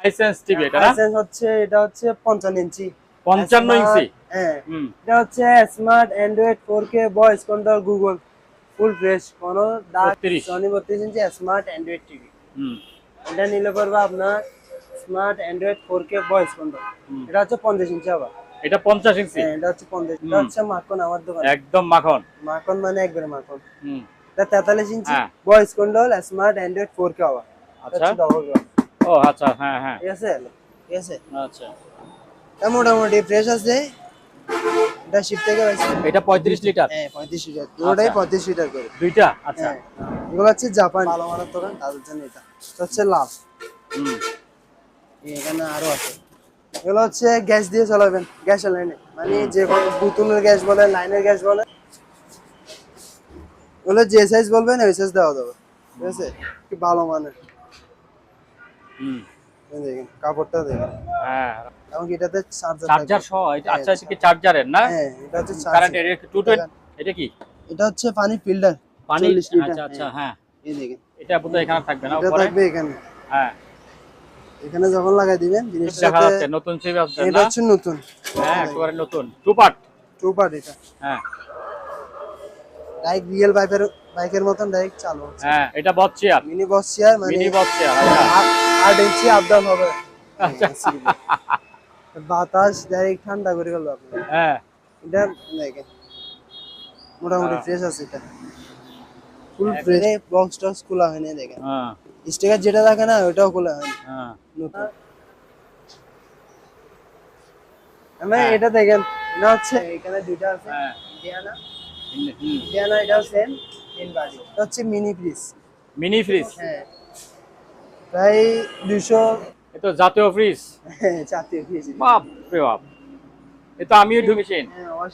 Hisense TV এটা না? Hisense হচ্ছে এটা হচ্ছে 55 ইঞ্চি। 55 ইঞ্চি। হ্যাঁ, এটা হচ্ছে smart Android 4K voice control Google full fresh কোনো দাগ। 32 সনি 32 ইঞ্চি স্মার্ট অ্যান্ড্রয়েড টিভি। হুম এটা নিলে পড়বে আপনার smart Android 4K voice control. এটা হচ্ছে 50 ইঞ্চি আবার। এটা 50 ইঞ্চি। হ্যাঁ, এটা হচ্ছে 50। এটা হচ্ছে মাখন আমার দোকানে। একদম মাখন। মাখন মানে একবারে মাখন। হুম এটা 43 ইঞ্চি হ্যাঁ। Voice control smart Android 4K আবার। আচ্ছা। আচ্ছা, ডবল গ্লাস। ও আচ্ছা, হ্যাঁ হ্যাঁ ঠিক আছে? ঠিক আছে? আচ্ছা। এটা মোটামুটি ফ্রেশ আছে। এটা শিপ থেকে পাইছি। এটা 35 লিটার। হ্যাঁ, 35 লিটার। দুটোটাই 35 লিটার করে। দুইটা? আচ্ছা। হ্যাঁ, এগুলো হচ্ছে জাপান ভালো মানের দোকান, তাদের জন্য এটা। এটা হচ্ছে লাভ। হুম এখানে আরো আছে। এগুলো হচ্ছে গ্যাস দিয়ে চালাবেন, গ্যাস লাইনে, মানে যে কোনো বোতলের গ্যাস বলে, লাইনের গ্যাস বলে, ওগুলো যে সাইজ বলবেন ওই সাইজ দেওয়া যাবে। ঠিক আছে? কি ভালো মানের। হুম এই দেখেন কাপড়টা দেখেন। হ্যাঁ, এবং এটাতে চার্জার চার্জার সহ। আচ্ছা, এটা কি চার্জারের না? হ্যাঁ, এটা হচ্ছে কারেন্ট চার্জার। এর 220। এটা কি? এটা হচ্ছে পানি ফিল্টার, পানি? 40 লিটার। আচ্ছা আচ্ছা, হ্যাঁ। এই দেখেন, এটা বোধহয় এখানে থাকবে না এটা উপরে? থাকবে এখানে। হ্যাঁ, এখানে যখন লাগাই দিবেন জিনিসটা দেখা যাচ্ছে নতুন সিবি আছে এটা না? হচ্ছে নতুন। হ্যাঁ, একেবারে নতুন। Two part. টু পার্ট এটা। হ্যাঁ ডাইরেক্ট রিয়েল বাইকের মতন ডাইরেক্ট চালু হচ্ছে। হ্যাঁ, এটা বস চেয়ার। মিনি বস চেয়ার, মানে মিনি বস চেয়ার। আচ্ছা 8 ইঞ্চি আপ ডাউন হবে। আচ্ছা। বাতাস ডাইরেক্ট ঠান্ডা করে গেল আপনি। হ্যাঁ এটা দেখেন মোটামুটি ফ্রেশ আছে। এটা ফুল ফ্রেশ। বক্স টক্স খোলা হয়নি দেখেন। হ্যাঁ স্টিকার যেটা থাকে না ওটাও খোলা হয়নি, হ্যাঁ নতুন। আমি এটা দেখেন, এটা হচ্ছে এখানে দুইটা আছে। হ্যাঁ। ডিয়ানা, হুম, ডিয়ানা এটাও সেম তিন বাড়ি। এটা হচ্ছে মিনি ফ্রিজ। Mini fridge. হ্যাঁ, প্রায় 200। এটা জাতীয় ফ্রিজ। জাতীয় ফ্রিজ। বাপ রে বাপ, এটা আমিও ঢুকেছেন।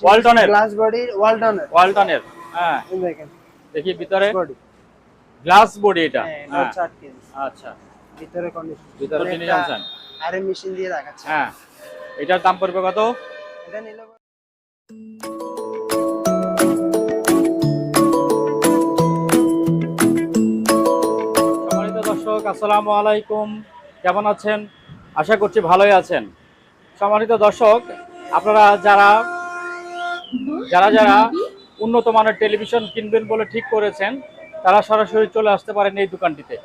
ওয়ালটনের গ্লাস বডি, ওয়ালটনের। ওয়ালটনের। হ্যাঁ, দেখেন দেখি ভিতরে বডি। গ্লাস বডি এটা। হ্যাঁ, এটা হ্যাঁ হচ্ছে 8 কেজি। আচ্ছা, ভিতরে কন্ডিশন, ভিতরে তিনি জানছেন। আরে মেশিন দিয়ে রাখাচ্ছে। হ্যাঁ, এটার দাম পড়বে কত? এটা নিলে সম্মানিত দর্শক, আসসালামু আলাইকুম। কেমন আছেন? আশা করছি ভালোই আছেন। সম্মানিত দর্শক, আপনারা যারা যারা যারা উন্নত মানের টেলিভিশন কিনবেন বলে ঠিক করেছেন, তারা সরাসরি চলে আসতে পারেন এই দোকানটিতে।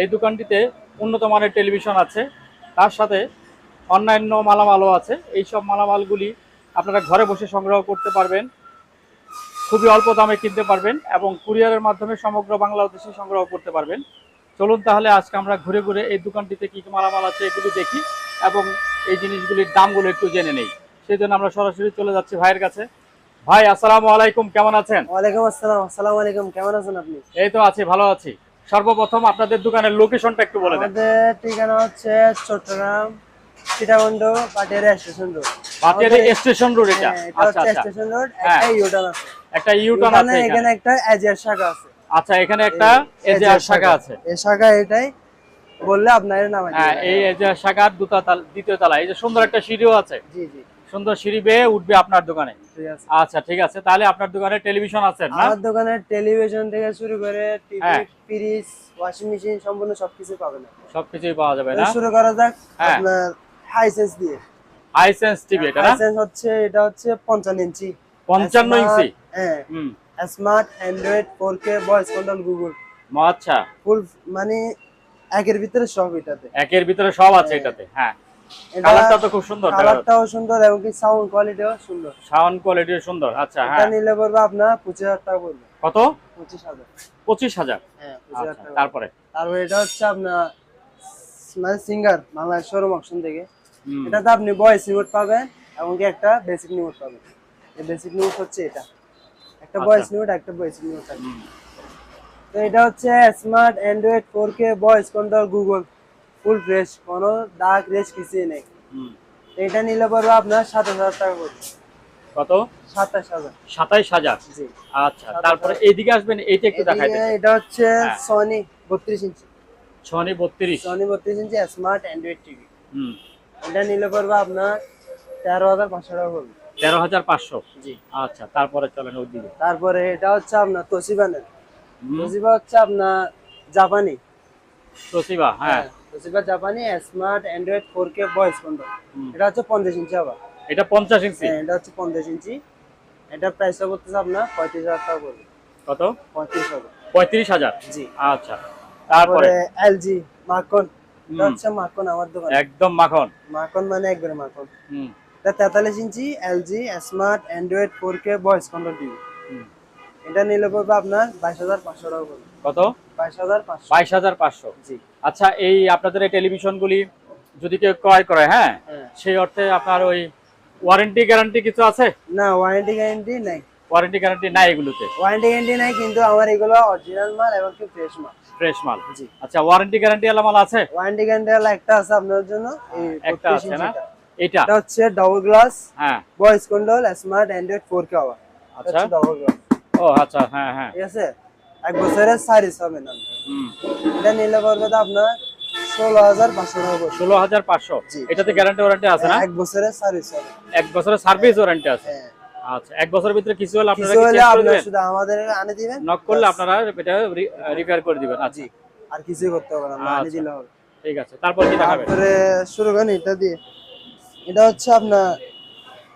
এই দোকানটিতে উন্নত মানের টেলিভিশন আছে, তার সাথে অন্যান্য মালামালও আছে। এই সব মালামালগুলি আপনারা ঘরে বসে সংগ্রহ করতে পারবেন, খুবই অল্প দামে কিনতে পারবেন এবং কুরিয়ারের মাধ্যমে সমগ্র বাংলাদেশে সংগ্রহ করতে পারবেন। চলুন তাহলে আজকে আমরা ঘুরে ঘুরে এই দোকানটিতে কী কী মালামাল আছে এগুলি দেখি এবং এই জিনিসগুলির দামগুলো একটু জেনে নেই। সেই জন্য আমরা সরাসরি চলে যাচ্ছি ভাইয়ের কাছে। ভাই, আসসালামু আলাইকুম, কেমন আছেন? ওয়ালাইকুম আসসালাম। আসসালামু আলাইকুম, কেমন আছেন আপনি? এই তো আছি, ভালো আছি। সর্বপ্রথম আপনাদের দোকানের লোকেশনটা একটু বলে দেন। আমাদের ঠিকানা হচ্ছে Chittagong Sitakunda পাটিয়ারি station road. পাটিয়ারি station road এটা? এটা আচ্ছা হচ্ছে আচ্ছা, স্টেশন রোড। হ্যাঁ। একটা ইউটার্ন আছে, একটা ইউটার্ন আছে এখানে এখানে। একটা এজিআর শাখা আছে। আচ্ছা, এখানে একটা এজিআর শাখা আছে। এই শাখা এটাই বললে আপনার নাম আছে। হ্যাঁ, এই এজিআর শাখার দ্বিতীয় তলা। এই যে সুন্দর একটা সিঁড়িও আছে, জি জি, সুন্দর সিঁড়ি বেয়ে উঠবে আপনার দোকানে। ঠিক আছে। আচ্ছা ঠিক আছে, তাহলে আপনার দোকানে টেলিভিশন আছে না? আমার দোকানে টেলিভিশন থেকে শুরু করে টিভি, হ্যাঁ। ফ্রিজ, ওয়াশিং মেশিন সম্পূর্ণ সবকিছু পাবেন। সবকিছুই পাওয়া যাবে না? শুরু করা যাক হ্যাঁ। আপনার হাইসেন্স দিয়ে। হাইসেন্স টিভি এটা না? হাইসেন্স হচ্ছে এটা হচ্ছে 55 ইঞ্চি। 55 ইঞ্চি। হ্যাঁ, হুম, smart Android 4K voice control Google আচ্ছা। ফুল, মানে একের ভিতরে সব। এটাতে একের ভিতরে সব আছে এটাতে। হ্যাঁ, কালারটা তো খুব সুন্দর, কালারটাও সুন্দর এবং কি সাউন্ড কোয়ালিটিও সুন্দর, সাউন্ড কোয়ালিটিও সুন্দর। আচ্ছা, এটা হ্যাঁ। নিলে পড়বে আপনার 25,000 টাকা পড়বে। কত? 25,000। 25,000। হ্যাঁ, 25,000 আচ্ছা, টাকা। তারপরে? তারপরে এটা হচ্ছে আপনার মানে সিঙ্গার বাংলাদেশ শোরুম অপশন থেকে। হুম, এটাতে আপনি ভয়েস রিমোট পাবেন এবং কি একটা বেসিক রিমোট পাবেন। এই বেসিক রিমোট হচ্ছে এটা, একটা ভয়েস রিমোট, একটা বেসিক রিমোট থাকবে। তো এটা হচ্ছে smart Android 4K voice control Google full fresh, কোনো দাগ রেশ কিছুই নেই। হুম। এটা নিলে পড়বে আপনার 27,000 টাকা পড়বে। কত? 27,000। 27,000। জি। আচ্ছা, তারপরে এইদিকে আসবেন, এইটা একটু দেখাই দেন। এটা হচ্ছে হ্যাঁ। সনি 32 ইঞ্চি। সনি 32। সনি 32 ইঞ্চি স্মার্ট অ্যান্ড্রয়েড টিভি। হুম, এটা নিলে পড়বে আপনার 13,500 টাকা পড়বে। 13,500। জি। আচ্ছা, তারপরে চলেন ওইদিকে। তারপরে এটা হচ্ছে আপনার তোশিবানের। হুম, তোশিবা হচ্ছে আপনার জাপানি। তোশিবা, হ্যাঁ। তোশিবা জাপানি smart Android 4K voice control. এটা হচ্ছে 50 ইঞ্চি আবার। এটা 50 ইঞ্চি। হ্যাঁ, এটা হচ্ছে 50 ইঞ্চি। এটা প্রাইসটা করতেছে আপনার 35,000 টাকা পড়বে। কত? 35,000। 35,000। জি। আচ্ছা, তারপরে এলজি মাখন। এটা হচ্ছে মাখন আমার দোকানে। একদম মাখন। মাখন মানে একবারে মাখন। হুম এটা 43 ইঞ্চি LG smart Android 4K voice control TV. হুম। এটা নিলে পড়বে আপনার 22,500 টাকা পড়বে। কত? 22,500। 22,500। জি। আচ্ছা, এই আপনাদের এই টেলিভিশনগুলি যদি কেউ ক্রয় করে, হ্যাঁ, হ্যাঁ। সেই অর্থে আপনার ওই ওয়ারেন্টি গ্যারান্টি কিছু আছে? না, ওয়ারেন্টি গ্যারান্টি নাই। ওয়ারেন্টি গ্যারান্টি নাই এগুলোতে? ওয়ারেন্টি গ্যারান্টি নাই, কিন্তু আমার এগুলো অরিজিনাল মাল এবং কি ফ্রেশ মাল। ফ্রেশ মাল। জি। আচ্ছা, ওয়ারেন্টি গ্যারান্টি এলা মাল আছে? ওয়ারেন্টি গ্যারান্টি হলো একটা আছে আপনার জন্য, এই একটা 32 আছে না? ইঞ্চিটা। এটা? এটা হচ্ছে ডাবল গ্লাস হ্যাঁ। Voice control smart Android 4K আওয়ার। আচ্ছা। Double glass. ও আচ্ছা, হ্যাঁ হ্যাঁ। ঠিক আছে, 1 বছরের সার্ভিস হবে না। হুম। এটা নিলে পড়বে তো আপনার 16,500 টাকা পড়বে। 16,500। জি। এটাতে গ্যারান্টি ওয়ারেন্টি আছে না? 1 বছরের সার্ভিস হবে। 1 বছরের সার্ভিস ওয়ারেন্টি আছে। হ্যাঁ। আচ্ছা, 1 বছরের ভিতরে কিছু হলে আপনারা কিছু কি হলে চেঞ্জ করে আপনারা দিবেন? শুধু আমাদের আনে দিবেন। নক করলে আপনারা এটা রিপেয়ার করে দিবেন। আচ্ছা, জি। আর কিছু করতে হবে না, আমরা আনে আচ্ছা। দিলে হবে। ঠিক আছে, তারপর কি দেখাবেন? তারপরে শুরু করেন এটা দিয়ে। এটা হচ্ছে আপনার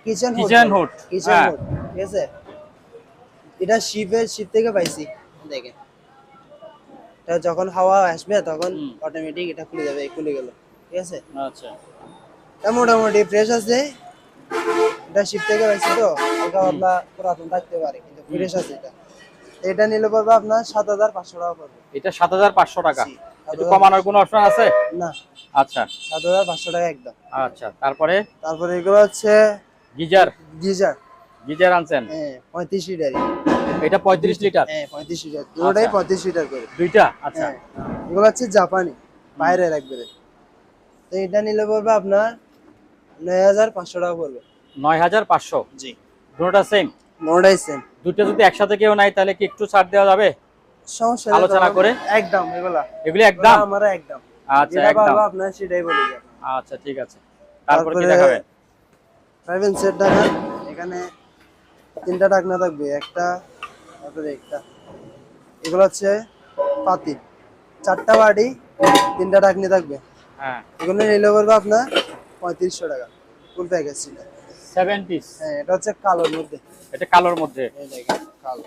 কিচেন কিচেন হুড। কিচেন হ্যাঁ। হুড। ঠিক আছে, এটা শিপ থেকে পাইছি। দেখেন, এটা যখন হাওয়া আসবে তখন অটোমেটিক এটা খুলে যাবে, খুলে গেল। ঠিক আছে, আচ্ছা। এটা মোটামুটি ফ্রেশ আছে। এটা শিপ থেকে পাইছি তো হালকা পাতলা পুরাতন থাকতে পারে, কিন্তু ফ্রেশ আছে এটা। এটা নিলে পড়বে আপনার 7,500 টাকা পড়বে। এটা 7,500 টাকা। জি, একটু কমানোর কোনো অপশন আছে? না, আচ্ছা 7,500 টাকা একদম। আচ্ছা, তারপরে তারপরে এগুলো হচ্ছে গিজার। গিজার। গিজার আনছেন? হ্যাঁ, 35 লিটার। এটা 35 লিটার। হ্যাঁ, 35 লিটার, দুটোটাই 35 লিটার করে। দুইটা? আচ্ছা। হ্যাঁ, এগুলো হচ্ছে জাপানি, বাইরের একবারে। তো এটা নিলে পড়বে আপনার 9,500 টাকা পড়বে। 9,500। জি। দুটোটা সেম? নোটাই সেম। দুটো যদি একসাথে কেউ নাই তাহলে কি একটু ছাড় দেওয়া যাবে? সমস্যা নেই, আলোচনা করে? একদম এগুলা। এগুলি একদম? আমরা একদম। আচ্ছা, যেটা একদম। পারবো আপনার সেটাই বলে দেব। আচ্ছা, ঠিক আছে। তারপর কি দেখাবেন? 5 সেট ঢাকনা। এখানে 3টা ঢাকনা থাকবে, একটা তারপরে একটা। এগুলো হচ্ছে পাতিল, 4টা বাটি, 3টা ঢাকনি থাকবে। হ্যাঁ। এগুলো নিলে পড়বে আপনার 3500 টাকা ফুল প্যাকেজ ছিল। 7 পিস। হ্যাঁ, এটা হচ্ছে কালোর মধ্যে। এটা কালোর মধ্যে? এই দেখেন, কালো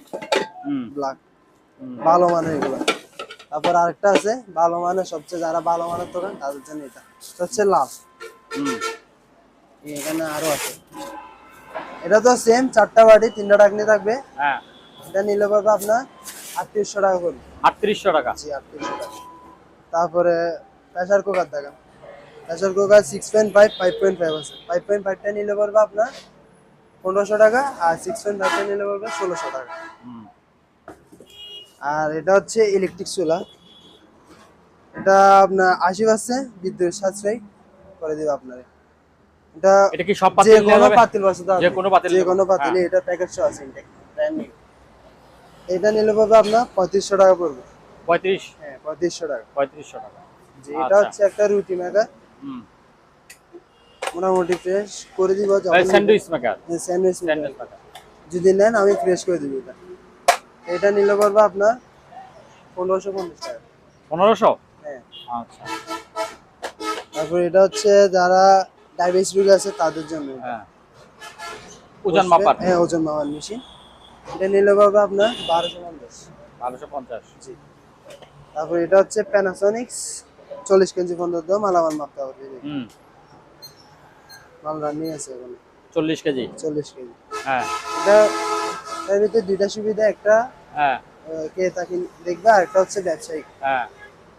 হুম। ব্ল্যাক, ভালো মানের এগুলো। তারপর আরেকটা আছে ভালো মানের, সবচেয়ে যারা ভালো মানের দোকান তাদের জন্য এটা। এটা হচ্ছে লাল। হুম। এখানে আরো আছে। এটা তো সেম, 4টা বাটি, 3টা ঢাকনি থাকবে। হ্যাঁ। এটা নিলে পড়বে আপনার 3800 টাকা করে। 3800 টাকা। জি, 3800 টাকা। তারপরে প্রেসার কুকার দেখেন, প্রেসার কুকার 6.5, 5.5 আছে। 5.5টা নিলে পড়বে আপনার 1500 টাকা, আর 6.5টা নিলে পড়বে 1600 টাকা। হুম। আর এটা হচ্ছে ইলেকট্রিক চুলা। এটা আপনার 80% বিদ্যুৎ সাশ্রয় করে দিবে আপনার। এটা কি সব যে পাতিল নেওয়া কোনো যাবে? পাতিল বসাতে পারবে, যে কোনো পাতিল যে নেবো? কোনো পাতিলে। এটা প্যাকেট সহ আছে, ব্র্যান্ড নিউ। এটা নিলে পড়বে আপনার 3500 টাকা পড়বে। 35? হ্যাঁ, 3500 টাকা। 3500 টাকা। যে এটা হচ্ছে একটা রুটি মেকার, হুম। মোটামুটি ফ্রেশ করে দিব যখন sandwich maker? Sandwich sandwich maker. Maker. যদি নেন আমি ফ্রেশ করে দিব এটা। এটা নিলে পড়বে আপনার 1550 টাকা। 1500? হ্যাঁ। আচ্ছা। তারপর এটা হচ্ছে যারা ডায়াবেটিস রোগী আছে তাদের জন্য। হ্যাঁ। ওজন মাপার? হ্যাঁ, ওজন মাপার মেশিন। এটা নিলে পড়বে আপনার 1250। 1250? জি। তারপর এটা হচ্ছে প্যানাসোনিক্স, 40 কেজি পর্যন্ত মালামাল মাপতে পারবে। হুম। মাল রানিং আছে ওখানে। 40 কেজি? 40 কেজি। হ্যাঁ। এটা এর ভিতরে দুইটা সুবিধা, একটা হ্যাঁ। কে তাকে দেখবে, আর একটা হচ্ছে ব্যবসায়িক। হ্যাঁ।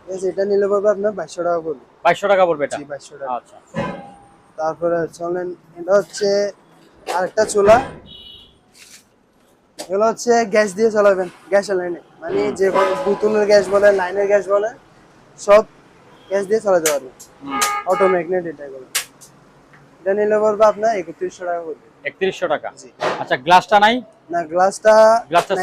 ঠিক আছে, এটা নিলে পড়বে আপনার 2200 টাকা পড়বে। 2200 টাকা পড়বে এটা? জি, 2200 টাকা। আচ্ছা। তারপরে চলেন, এটা হচ্ছে আরেকটা চুলা। এগুলো হচ্ছে গ্যাস দিয়ে চালাবেন, গ্যাস লাইনে, মানে যে কোনো বুতুনের গ্যাস বলেন, লাইনের গ্যাস বলেন, সব গ্যাস দিয়ে চালাতে পারবেন। হুম। অটো ম্যাগনেট এটা। এগুলো এটা নিলে পড়বে আপনার 3100 টাকা পড়বে। 3100 টাকা? জি। আচ্ছা, গ্লাসটা নাই? না, গ্লাসটা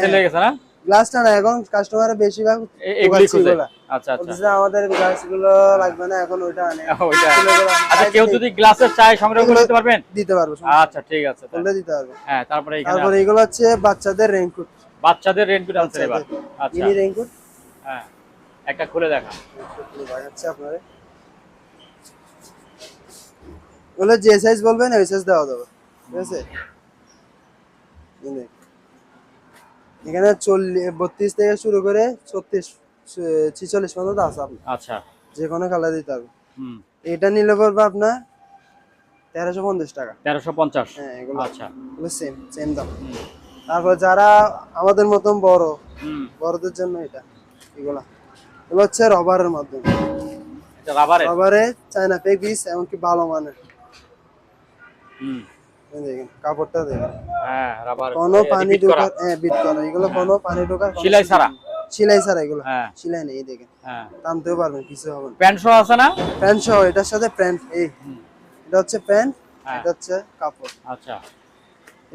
সেল হয়ে গেছে না? গ্লাসটা না, এখন কাস্টমারের বেশিরভাগ এগুলি খুঁজে। আচ্ছা আচ্ছা। বলতেছে আমাদের গ্লাসগুলো লাগবে না, এখন ওইটা আনে। ওইটা। আচ্ছা, কেউ যদি গ্লাসের চায় সংগ্রহ করে দিতে পারবেন? দিতে পারবো। আচ্ছা, ঠিক আছে। বললে দিতে পারবো। হ্যাঁ, তারপরে এখানে তারপর এগুলো হচ্ছে বাচ্চাদের রেইনকোট। বাচ্চাদের রেইনকোট আনছেন এবার? আচ্ছা। Mini raincoat. হ্যাঁ, একটা খুলে দেখা। দেখাচ্ছে আপনারে। ওগুলো যে সাইজ বলবেন ওই সাইজ দেওয়া যাবে, ঠিক আছে। এই দেখ, এখানে 32 থেকে শুরু করে 36 46 পর্যন্ত আছে আপনার, আচ্ছা। যে কোনো কালার দিতে হবে। হুম। এটা নিলে পড়বে আপনার 1350 টাকা। 1350। হ্যাঁ এগুলো, আচ্ছা। এগুলো সেম সেম দাম। হুম। তারপর যারা আমাদের মতন বড়, হুম। বড়দের জন্য এটা, এগুলো এগুলো হচ্ছে রবারের মাধ্যমে, এটা রাবারের। রবারে চায়না ফেব্রিক্স এমনকি ভালো মানের। হুম। এই দেখেন কাপড়টা দেখেন, হ্যাঁ রাবার, কোনো পানি রিপিট করা। ঢোকার, হ্যাঁ বিট করা, এগুলো কোনো পানি ঢোকার কোনো সেলাই সুযোগ ছাড়া। নেই। সেলাই ছাড়া এগুলো, হ্যাঁ। সেলাই নেই। এই দেখেন হ্যাঁ। টানতেও পারবেন, কিছু হবে না। প্যান্ট সহ আছে না? প্যান্ট সহ, এটার সাথে প্যান্ট, এই হুম। এটা হচ্ছে প্যান্ট, হ্যাঁ। এটা হচ্ছে কাপড়। আচ্ছা।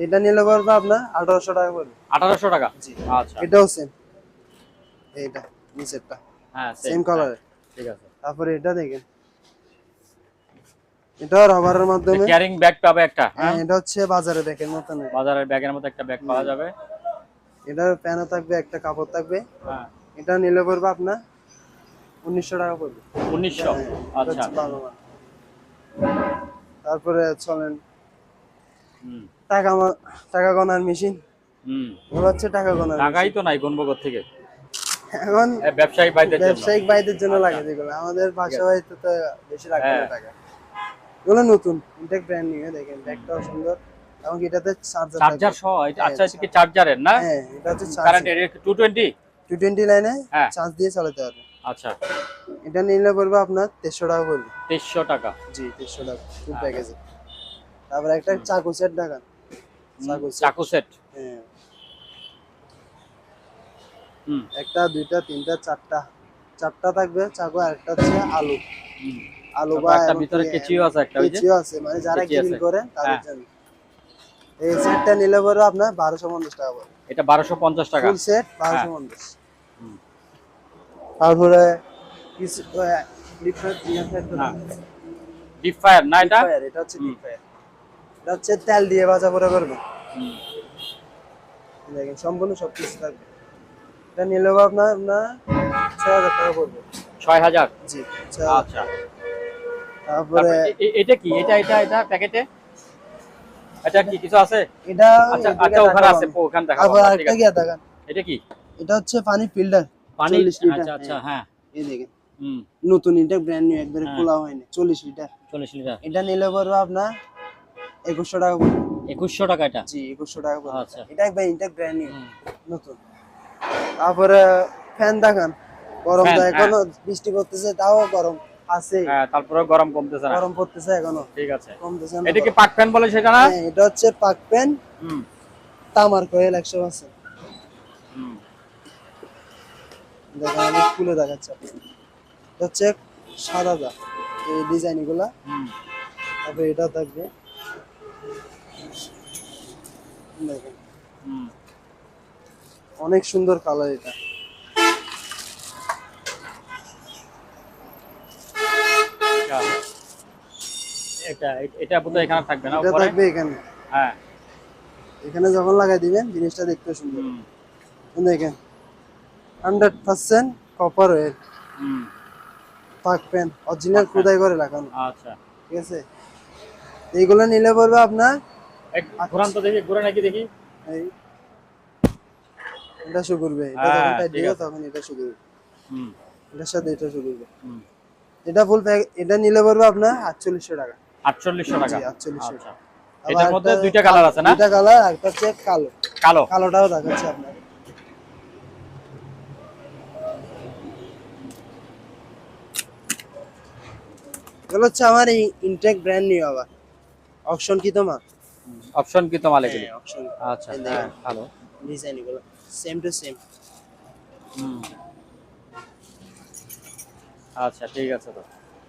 এটা নিলে পড়বে আপনার 1800 টাকা পড়বে। 1800 টাকা। জি, আচ্ছা। এটাও সেম, এইটা নিচেরটা হ্যাঁ সেম কালারের। ঠিক আছে। তারপরে এটা দেখেন, এটা রাবারের মাধ্যমে। ক্যারিং ব্যাগ পাবে একটা। হ্যাঁ হ্যাঁ, এটা হচ্ছে বাজারে ব্যাগের মতন। বাজারের ব্যাগের মতো একটা ব্যাগ পাওয়া যাবে। এটার প্যানও থাকবে, একটা কাপড় থাকবে। হ্যাঁ। এটা নিলে পড়বে আপনার 1900 টাকা পড়বে। 1900। হ্যাঁ, এটা আচ্ছা। হচ্ছে ভালো মান। তারপরে চলেন হুম। টাকা গণার মেশিন, হুম। এগুলো হচ্ছে টাকা গণার টাকাই মেশিন। তো নাই গণবগর থেকে। এখন ব্যবসায়িক ভাইদের জন্য। ব্যবসায়িক ভাইদের জন্য আচ্ছা। লাগে যেগুলো, আমাদের বাসা আছে। হয়তো তো বেশি লাগবে না হ্যাঁ। টাকা। এগুলো নতুন ইনটেক ব্র্যান্ড নিউ, দেখেন ব্যাগটাও সুন্দর, এবং এটাতে চার্জার থাকবে। চার্জার সহ আচ্ছা, এটা কি চার্জারের না? হ্যাঁ এটা হচ্ছে কারেন্ট চার্জার, 220। 220 লাইনে হ্যাঁ। চার্জ দিয়ে চালাতে পারবে। আচ্ছা। এটা নিলে পড়বে আপনার 1300 টাকা পড়বে। 2300 টাকা। জি 1300 টাকা ফুল হ্যাঁ। প্যাকেজে। তারপর একটা চাকু সেট দেখান, চাকু সেট। হ্যাঁ হুম। একটা দুইটা তিনটা চারটা থাকবে চাকু, আর একটা হচ্ছে আলু, হুম। আলু তারপর বা একটা এমনকি ভিতরে কেচিও আছে একটা, ওই যে কেচিও আছে, মানে যারা কেচি গ্রিল আছে। করেন তাদের হ্যাঁ। জন্য। এই সেটটা নিলে পরে আপনার 1250 টাকা পড়বে। এটা 1250 টাকা। ফুল সেট হ্যাঁ। 1250। হুম। তারপরে কিছু ডিফারেন্ট না, ডিপ ফায়ার না এটা? ফায়ার, এটা হচ্ছে হুম। Deep fire. এটা হচ্ছে তেল দিয়ে ভাজা পোড়া করবে। হুম। দেখেন সম্পূর্ণ সবকিছু থাকবে। এটা নিলেও আপনার 6000 টাকা পড়বে। 6000। জি 6000 আচ্ছা। তারপরে এটা কি, এটা প্যাকেটে এটা কি কিছু আছে? এটা আচ্ছা এদিকে আচ্ছা, ওখানে দেখাবো আছে, আমি। ওখানে দেখাবো তারপর আমরা, ঠিক আরেকটা আছে। গিয়া দেখান, এটা কি? এটা হচ্ছে পানি ফিল্টার, পানি? 40 লিটার। আচ্ছা আচ্ছা। হ্যাঁ। এই দেখেন হুম। নতুন, এটা ব্র্যান্ড নিউ, একবারে হ্যাঁ। খোলা হয়নি, 40 লিটার। 40 লিটার। এটা নিলে পড়বে আপনার 2100 টাকা পড়বে। 2100 টাকা এটা? জি 2100 টাকা পড়বে। আচ্ছা। এটা একবার ইনটেক ব্র্যান্ড নিউ হুম। নতুন। তারপরে ফ্যান দেখান, গরম ফ্যান, তো হ্যাঁ। এখনো বৃষ্টি পড়তেছে, তাও গরম আছে, হ্যাঁ, তারপরে গরম কমতেছে না। গরম পড়তেছে এখনো, ঠিক আছে। কমতেছে না এটা কি গরম। পাক ফ্যান বলে সেটা না? হ্যাঁ এটা হচ্ছে পাক পেন, হুম। তামার কয়েল 100%। হুম। দেখেন আমি খুলে দেখাচ্ছি আপনাকে। এটা হচ্ছে সাদা দা, এই ডিজাইন গুলা। হুম। তারপরে এটা থাকবে, দেখেন হুম। অনেক সুন্দর কালার এটা। এটা এটা বোধহয় এখানে থাকবে না এটা উপরে? থাকবে এখানে, হ্যাঁ। এখানে যখন লাগাই দিবেন জিনিসটা দেখতে সুন্দর। হুম। দেখেন 100% কপার ওয়েল হুম। পাক পেন, অরিজিনাল খোদাই করে লাগানো, আচ্ছা। ঠিক আছে। এইগুলো নিলে পড়বে আপনার এক ঘোরান তো দেখি, ঘুরে নাকি দেখি। এই এটা শো করবে, এটা হ্যাঁ, যখন টাইট ঠিক দিবে আছে। তখন এটা শো করবে, হুম। এটার সাথে এটা শো করবে। হুম। এটা ফুল প্যাক, এটা নিলে পড়বে আপনার 4800 টাকা। 4800 টাকা। জি 4800 আচ্ছা। আবার এটার মধ্যে একটা দুইটা কালার আছে না? দুইটা কালার, একটা হচ্ছে কালো, কালো। কালোটাও দেখাচ্ছি আপনাকে। এগুলো হচ্ছে আমার এই ইনটেক ব্র্যান্ড নিউ, আবার অকশন কি তোমার অপশন কি তো মাল এগুলি? অকশন। আচ্ছা। হ্যাঁ, কালো। ডিজাইন এগুলো সেম টু সেম। হুম। আচ্ছা, ঠিক আছে তো।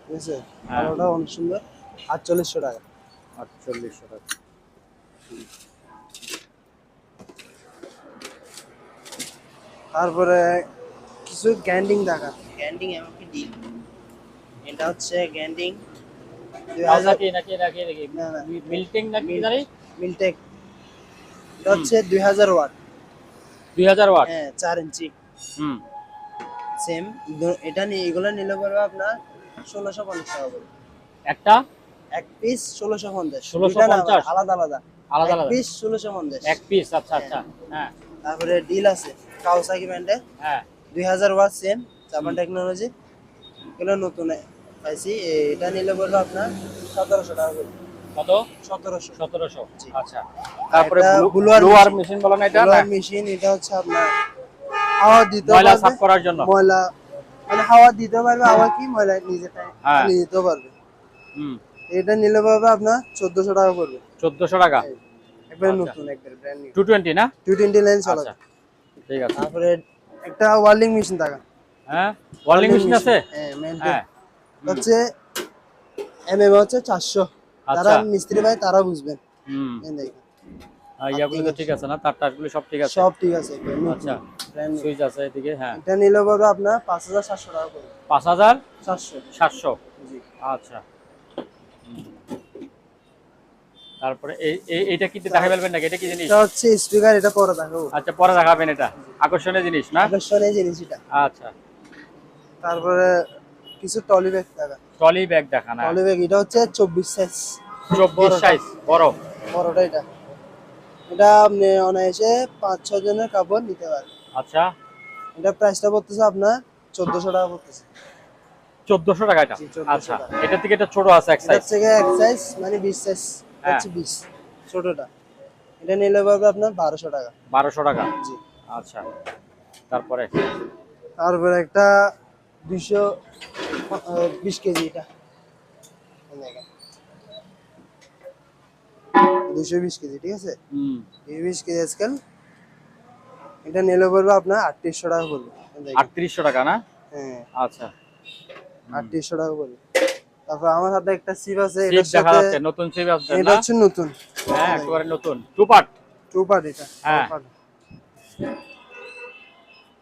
ঠিক আছে, হ্যাঁ। কালোটাও অনেক সুন্দর, 4800 টাকা। 4800 টাকা। তারপরে কিছু গ্যান্ডিং দেখা, গ্যান্ডিং এমনকি ডিল, এটা হচ্ছে গ্যান্ডিং নাকি নাকি নাকি নাকি না না মিল্টিং নাকি জানি? মিলটেক, এটা হচ্ছে 2000 ওয়াট। 2000 ওয়াট। হ্যাঁ 4 ইঞ্চি হুম। সেম। এটা নিয়ে এগুলো নিলে পড়বে আপনার 1650 টাকা পড়বে। একটা এক পিস 1650। 1650? আলাদা আলাদা আলাদা এক আলাদা পিস 1650। এক পিস, আচ্ছা আচ্ছা। হ্যাঁ তারপরে ডিল আছে কাওয়াসাকি ব্র্যান্ডের হ্যাঁ 2000 ওয়াট সেম জাপান টেকনোলজি, এগুলো নতুন পাইছি। এটা নিলে বলবো আপনার 1700 টাকা করে। কত? 1700। 1700। জি। আচ্ছা, তারপরে এটা ব্লুয়ার ব্লুয়ার মেশিন বলো না এটা? না, ব্লুয়ার মেশিন, এটা হচ্ছে আপনার হাওয়া দিতে ময়লা পারবে, সাফ করার জন্য। ময়লা মানে হাওয়া দিতে পারবে, হাওয়া কি ময়লা নিজেটাই হ্যাঁ। নিয়ে যেতে পারবে। হুম, এটা নিলে পারবে আপনার 1400 টাকা পড়বে। 1400 টাকা। একবারে আচ্ছা। নতুন, একবারে ব্র্যান্ড নিউ 220 না? 220 লাইন আচ্ছা, চালাবে। ঠিক আছে। তারপরে একটা ওয়ার্লিং মেশিন থাকা, হ্যাঁ, ওয়ার্লিং মেশিন আছে? হ্যাঁ মেনটেন হ্যাঁ। হচ্ছে এমএম হচ্ছে 400। যারা আচ্ছা। মিস্ত্রি ভাই তারা বুঝবেন। হুম, এই দেখেন ইয়াগুলো তো ঠিক আছে না? তার টারগুলো সব ঠিক আছে? সব ঠিক আছে, একবারে নতুন, আচ্ছা, brand new। সুইচ আছে এদিকে। হ্যাঁ, এটা নিলে পারবে আপনার 5700 টাকা পড়বে। 5700। 700। জি। আচ্ছা। তারপরে এইটা কি দেখা ফেলবেন নাকি? এটা কি জিনিস? এটা হচ্ছে স্পিকার, এটা পরে দেখাবো। আচ্ছা, পরে দেখাবেন। এটা আকর্ষণীয় জিনিস না? আকর্ষণীয় জিনিস এটা। আচ্ছা, তারপরে কিছু টলি ব্যাগ থাকা, ট্রলি ব্যাগ দেখা না? টলি ব্যাগ এটা হচ্ছে 24 সাইজ, 24 সাইজ বড়। বড়টা এটা। এটা আপনি অনায়াসে 5-6 জনের কাপড় নিতে পারবেন। আচ্ছা, এটা প্রাইসটা পড়তেছে আপনার 1400 টাকা পড়তেছে। 1400 টাকা এটা? জি, 1400 আচ্ছা, টাকা। এটা থেকে এটা ছোট আছে এক এটা সাইজ। থেকে এক সাইজ মানে 20 সাইজ হ্যাঁ। হচ্ছে 20 ছোটটা। এটা নিলে পারবে আপনার 1200 টাকা। 1200 টাকা। জি। আচ্ছা, তারপরে তারপরে একটা 220 কেজি, এটা দেখেন 220 কেজি, ঠিক আছে? হুম, 220 কেজি স্কেল। এটা নিলে পড়বে আপনার 3800 টাকা পড়বে। দেখেন। 3800 টাকা না? হ্যাঁ, আচ্ছা, 3800 টাকা পড়বে। তারপর আমার হাতে একটা সিপ আছে, সিপ এটার দেখা সাথে যাচ্ছে, নতুন সিপ আছে এটা না? হচ্ছে নতুন। হ্যাঁ, একেবারে নতুন, টু পার্ট। টু পার্ট এটা। হ্যাঁ। two part।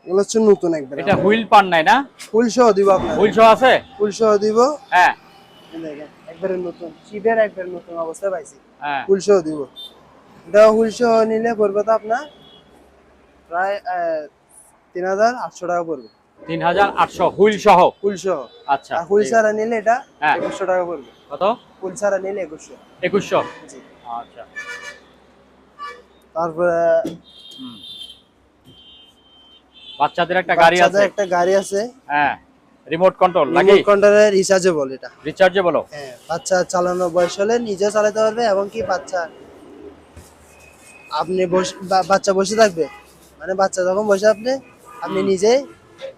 এগুলো হচ্ছে নতুন একবারে। এটা হুইল পান নাই না? ফুল সহ দিব আপনার। হুইল সহ আছে? ফুল সহ দিব। হ্যাঁ এই দেখেন একবারে নতুন, সিপের একবারে নতুন অবস্থায় পাইছি। হ্যাঁ। ফুল সহ দিব। এটা ফুল সহ নিলে পড়বে তো আপনার প্রায় 3800 টাকা পড়বে। 3800 হুইল সহ? ফুল সহ। আচ্ছা, আর ফুল ঠিক আছে। ছাড়া নিলে এটা হ্যাঁ। 2100 টাকা পড়বে। কত? ফুল ছাড়া নিলে 2100। 2100? জি। আচ্ছা। তারপরে হুম। বাচ্চাদের একটা গাড়ি আছে? বাচ্চাদের একটা গাড়ি আছে। হ্যাঁ, রিমোট কন্ট্রোল নাকি? রিমোট কন্ট্রোলে রিচার্জেবল এটা। রিচার্জেবল? হ্যাঁ, বাচ্চা চালানো বয়স হলে নিজে চালাতে পারবে, এবং কি বাচ্চা আপনি বাচ্চা বসে থাকবে, মানে বাচ্চা যখন বসে আপনি নিজে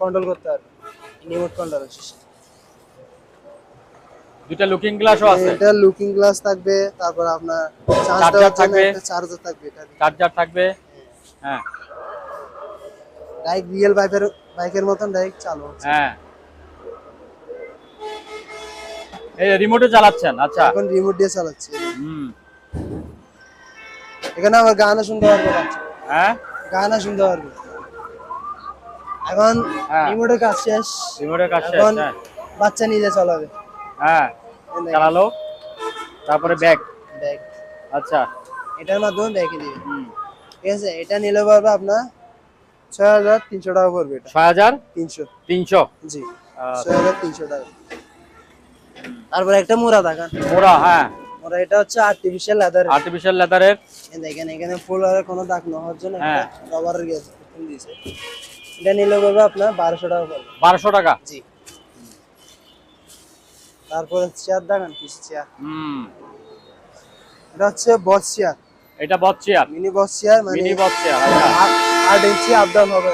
কন্ট্রোল করতে পারবেন, রিমোট কন্ট্রোল সিস্টেম। দুইটা লুকিং গ্লাসও আছে? এটা লুকিং গ্লাস থাকবে, তারপর আপনার চার্জ চার্জার দেওয়ার জন্য থাকবে? একটা চার্জার থাকবে, এটা চার্জার থাকবে? হ্যাঁ ডাইরেক্ট রিয়েল বাইকের মতন ডাইরেক্ট চালু হচ্ছে। হ্যাঁ। এই রিমোটে চালাচ্ছেন? আচ্ছা। এখন রিমোট দিয়ে চালাচ্ছে। হুম। এখানে আবার গানও শুনতে পারবে বাচ্চা, হ্যাঁ, গানও শুনতে পারবে। এখন হ্যাঁ। রিমোটের কাজ শেষ, রিমোটের কাজ শেষ। এখন হ্যাঁ বাচ্চা নিজে চালাবে। হ্যাঁ, এই দেখেন, চালালো, তারপরে ব্যাগ। ব্যাগ আচ্ছা। এটার মাধ্যমে ব্যাগে দিবে, হুম। ঠিক আছে? এটা নিলে পারবে আপনার 6300 টাকা পড়বে। এটা 6300? 300। জি, 6300 টাকা। তারপর একটা মোড়া দেখান। মোড়া? হ্যাঁ, মোড়া এটা হচ্ছে আর্টিফিশিয়াল লেদার। আর্টিফিশিয়াল লেদারের। দেখেন এখানে ফুলের কোনো দাগ না হওয়ার জন্য হ্যাঁ। রবারের গ্যাস দিয়েছে। এটা নিলে পারবে আপনার 1200 টাকা পড়বে। 1200 টাকা? জি। তারপরে চেয়ার দেখান, পিস চেয়ার। হুম। এটা হচ্ছে বস চেয়ার, এটা বস চেয়ার? মিনি বস চেয়ার, মানে মিনি বস চেয়ার। আচ্ছা। 8 ইঞ্চি আপ ডাউন হবে।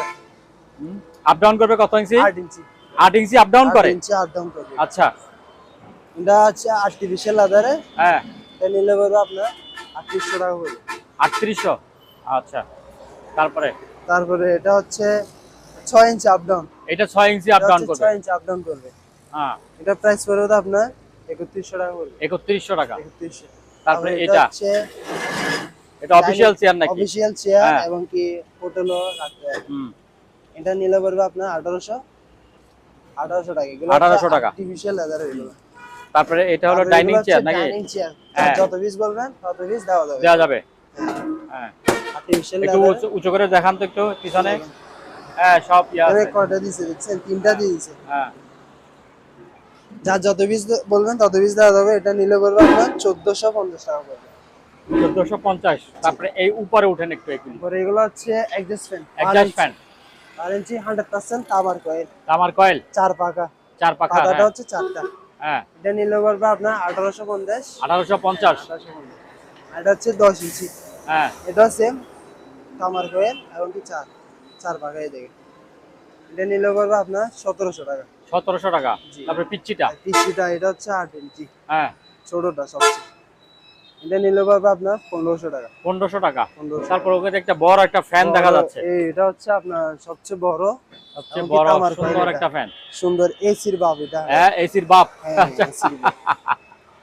আপ ডাউন করবে কত ইঞ্চি? 8 ইঞ্চি। 8 ইঞ্চি আপ ডাউন করে? 8 ইঞ্চি আপ ডাউন করবে। আচ্ছা। এটা হচ্ছে আর্টিফিশিয়াল লেদারে। হ্যাঁ। এটা নিলে পারবে আপনার 3800 টাকা পড়বে। 3800? আচ্ছা, তারপরে? তারপরে এটা হচ্ছে 6 ইঞ্চি আপ ডাউন। এটা 6 ইঞ্চি আপ ডাউন করবে? 6 ইঞ্চি আপ ডাউন করবে। হ্যাঁ। এটা প্রাইস পড়বে তো আপনার 3100 টাকা পড়বে। 3100 টাকা? 3100। তারপরে এটা হচ্ছে এটা অফিশিয়াল চেয়ার নাকি? অফিশিয়াল চেয়ার, হ্যাঁ। এবং কি হোটেলও রাখতে পারবে। হুম। এটা নিলে পড়বে আপনার 1800 টাকা। এগুলো 1800 টাকা? আর্টিফিশিয়াল লেদার এগুলো। তারপরে এটা হলো ডাইনিং চেয়ার নাকি? ডাইনিং চেয়ার, হ্যাঁ। যত পিস বলবেন তত পিস দেওয়া যাবে। দেওয়া যাবে? হ্যাঁ। আর্টিফিশিয়াল একটু লেদার। উঁচু করে দেখান তো একটু পিছনে। হ্যাঁ, সব ইয়া আছে। কয়টা দিয়েছে দেখছেন? 3টা দিয়েছে। হ্যাঁ। যার যত পিস বলবেন তত পিস দেওয়া যাবে। এটা নিলে পড়বে আপনার 1450 টাকা পড়বে। 1450। তারপরে এই উপরে উঠেন একটু এগুলি। পরে এগুলো হচ্ছে এক্সজস্ট ফ্যান, এক্সজস্ট ফ্যান, 4 ইঞ্চি 100% তামার কয়েল, তামার কয়েল, চার পাকা, চার পাখা। পাকাটা হ্যাঁ হচ্ছে চারটা। হ্যাঁ, এটা নিলে পড়বে আপনার 1850। 1850। এটা হচ্ছে 10 ইঞ্চি, হ্যাঁ এটা সেম তামার কয়েল এবং কি চার পাকা। এই দেখেন, এটা নিলে পড়বে আপনার 1700 টাকা। 1700 টাকা। জি। তারপরে পিচ্চিটা, পিসিটা এটা হচ্ছে 8 ইঞ্চি, হ্যাঁ ছোটটা সবচেয়ে। এটা নিলে পড়বে আপনার 1500 টাকা। 1500 টাকা। 1500। তারপর ওখানে একটা বড় একটা ফ্যান দেখা যাচ্ছে, এটা হচ্ছে আপনার সবচেয়ে বড়, সবচেয়ে এমনকি বড় তামার কয়েল সুন্দর এটা। একটা ফ্যান। সুন্দর এসির বাপ এটা। হ্যাঁ এসির বাপ। হ্যাঁ, আচ্ছা। এসির বাপ।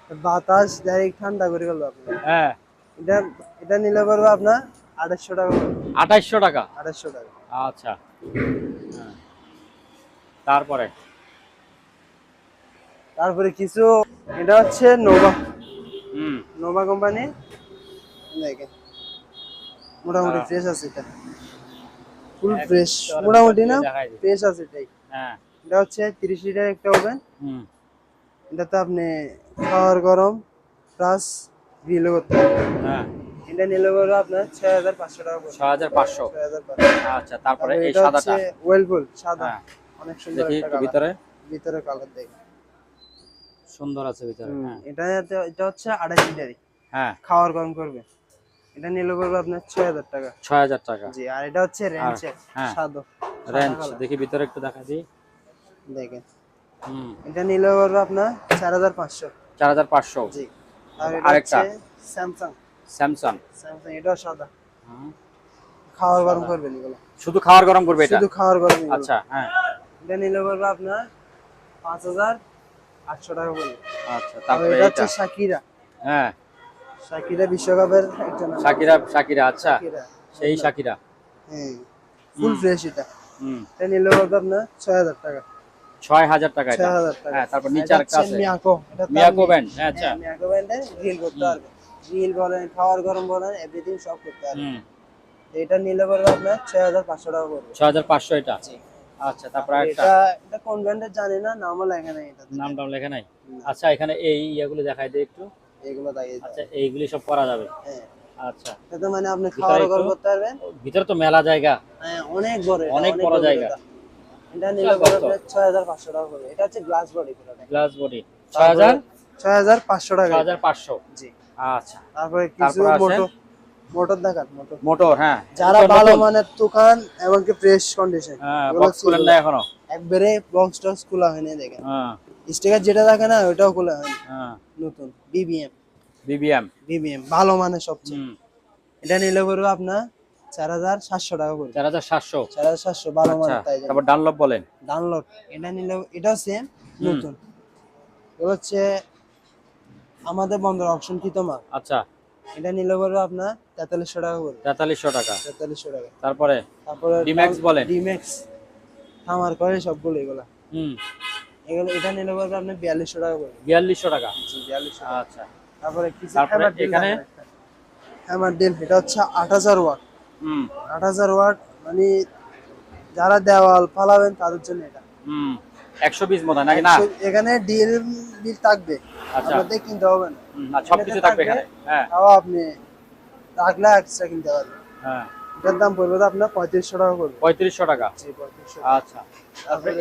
বাতাস ডাইরেক্ট ঠান্ডা করে গেল আপনার। হ্যাঁ এটা এটা নিলে পড়বে আপনার 2800 টাকা পড়বে। 2800 টাকা। 2800 টাকা। আচ্ছা হ্যাঁ। তারপরে তারপরে কিছু, এটা হচ্ছে নোভা, হুম নোভা কোম্পানি। দেখেন মোটামুটি হ্যাঁ। ফ্রেশ আছে এটা, ফুল এক ফ্রেশ, চড়া মোটামুটি না দেখাই দিই। ফ্রেশ আছে এটাই। হ্যাঁ এটা হচ্ছে 30 লিটার একটা ওভেন। হুম এটাতে আপনি খাওয়ার গরম প্লাস গ্রিলও করতে পারবেন। হ্যাঁ, এটা নিলে পড়বে আপনার 6500 টাকা পড়বে। 6500। 6500। আচ্ছা তারপরে এই এটা সাদাটা, হচ্ছে ওয়েলপুল সাদা, হ্যাঁ অনেক সুন্দর দেখি একটা একটু কালার। ভিতরে, ভিতরে কালার দেখেন, সুন্দর আছে ভিতরে। হ্যাঁ এটা হচ্ছে 28 লিটারই, হ্যাঁ খাওয়ার গরম করবে। এটা নিলে পড়বে আপনার 6000 টাকা। 6000 টাকা। জি। আর এটা হচ্ছে রেঞ্চের হ্যাঁ সাদা রেঞ্জ, কালার। দেখি ভিতরে একটু দেখা দিই। দেখেন, হুম এটা নিলে পড়বে আপনার 4500। 4500। জি। আর এটা আরেকটা হচ্ছে স্যামসাং, স্যামসাং। এটাও সাদা, খাওয়ার গরম করবেন এগুলো, শুধু খাওয়ার গরম করবে এটা? শুধু খাওয়ার গরম এগুলো। আচ্ছা হ্যাঁ। এটা নিলে পড়বে আপনার 5800 টাকা পড়বে। আচ্ছা আর তারপরে এটা এটা, হচ্ছে শাকিরা, হ্যাঁ শাকিরা বিশ্বকাপের একজন নাম। শাকিরা, শাকিরা আচ্ছা, শাকিরা, সেই শাকিরা। হ্যাঁ ফুল ফ্রেশ এটা। হুম এটা নিলে পড়বে আপনার 6000 টাকা। 6000 টাকা এটা। 6000 টাকা। হ্যাঁ তারপর নিচে এটা আরেকটা হচ্ছে আছে মিয়াকো, এটা মিয়াকো ব্যান্ড। হ্যাঁ আচ্ছা মিয়াকো ব্র্যান্ডের গ্রিল করতে পারবে, গ্রিল বলেন খাওয়ার গরম বলেন এভরিথিং সব করতে পারবে। হুম এটা নিলে পড়বে আপনার 6500 টাকা পড়বে। 6500 এটা। জি। আচ্ছা তারপর একটা, এটা কোন ব্র্যান্ডের জানি না, নামও লেখা নেই এটা। নাম টাম লেখা নাই। আচ্ছা এখানে এই ইয়াগুলো দেখাই দিই একটু। এগুলো দাঁড়িয়ে আচ্ছা এইগুলি সব করা যাবে। হ্যাঁ, আচ্ছা এটা মানে আপনি ভিতরে খাওয়ার গরম একটু- করতে পারবেন। ভিতরে তো মেলা জায়গা, হ্যাঁ অনেক বড় এটা, অনেক বড় জায়গা। এটা নিলে পড়বে আপনার 6500 টাকা পড়বে। এটা হচ্ছে গ্লাস বডি পুরোটা। Glass body. 6000, 6500 টাকা। 6500। জি। আচ্ছা তারপরে কিছু তারপর আছে মোটর দেখান, মোটর। মোটর। হ্যাঁ যারা এটা ভালো নতুন। মানের দোকান এবং কি ফ্রেশ কন্ডিশন, হ্যাঁ বক্স খুলেন না এখনো। একবারে বক্স টক্স খোলা হয়নি। দেখেন হ্যাঁ স্টিকার যেটা থাকে না ওটাও খোলা হয়নি, হ্যাঁ নতুন বিবিএম। বিবিএম। ভালো মানের সবচেয়ে। হুম এটা নিলে পড়বে আপনার 4700 টাকা পড়বে। 4700। 4700 ভালো আচ্ছা মানের। তাই তারপর ডানলপ বলেন। ডাউনলোড এটা নিলে এটাও সেম নতুন। এটা হচ্ছে আমাদের বন্দর অপশন কি তোমার। আচ্ছা এটা নিলে পড়বে আপনার 4300 টাকা পড়বে। 4300 টাকা। 4300 টাকা। তারপরে তারপরে ডিম্যাক্স বলেন। ডিম্যাক্স আমার করে সবগুলো এগুলা, হুম এগুলো এটা নিলে পড়বে আপনার 4200 টাকা পড়বে। 4200 টাকা। জি 4200 টাকা। আচ্ছা তারপরে কিছু তারপরে এখানে হ্যামার ডেল, এটা হচ্ছে 8000 ওয়াট। হুম 8000 ওয়াট মানে যারা দেওয়াল ফালাবেন তাদের জন্য এটা। হুম 120 মত হয় নাকি না? এখানে ডিল বিল থাকবে, আচ্ছা আপনাদের কিনতে হবে না। আর সবকিছু থাকবে এখানে। হ্যাঁ তাও আপনি রাখলে এক্সট্রা কিনতে পারবেন। হ্যাঁ এটার দাম পড়বে তো আপনার 3500 টাকা পড়বে। 3500 টাকা। জি 3500। আচ্ছা তারপরে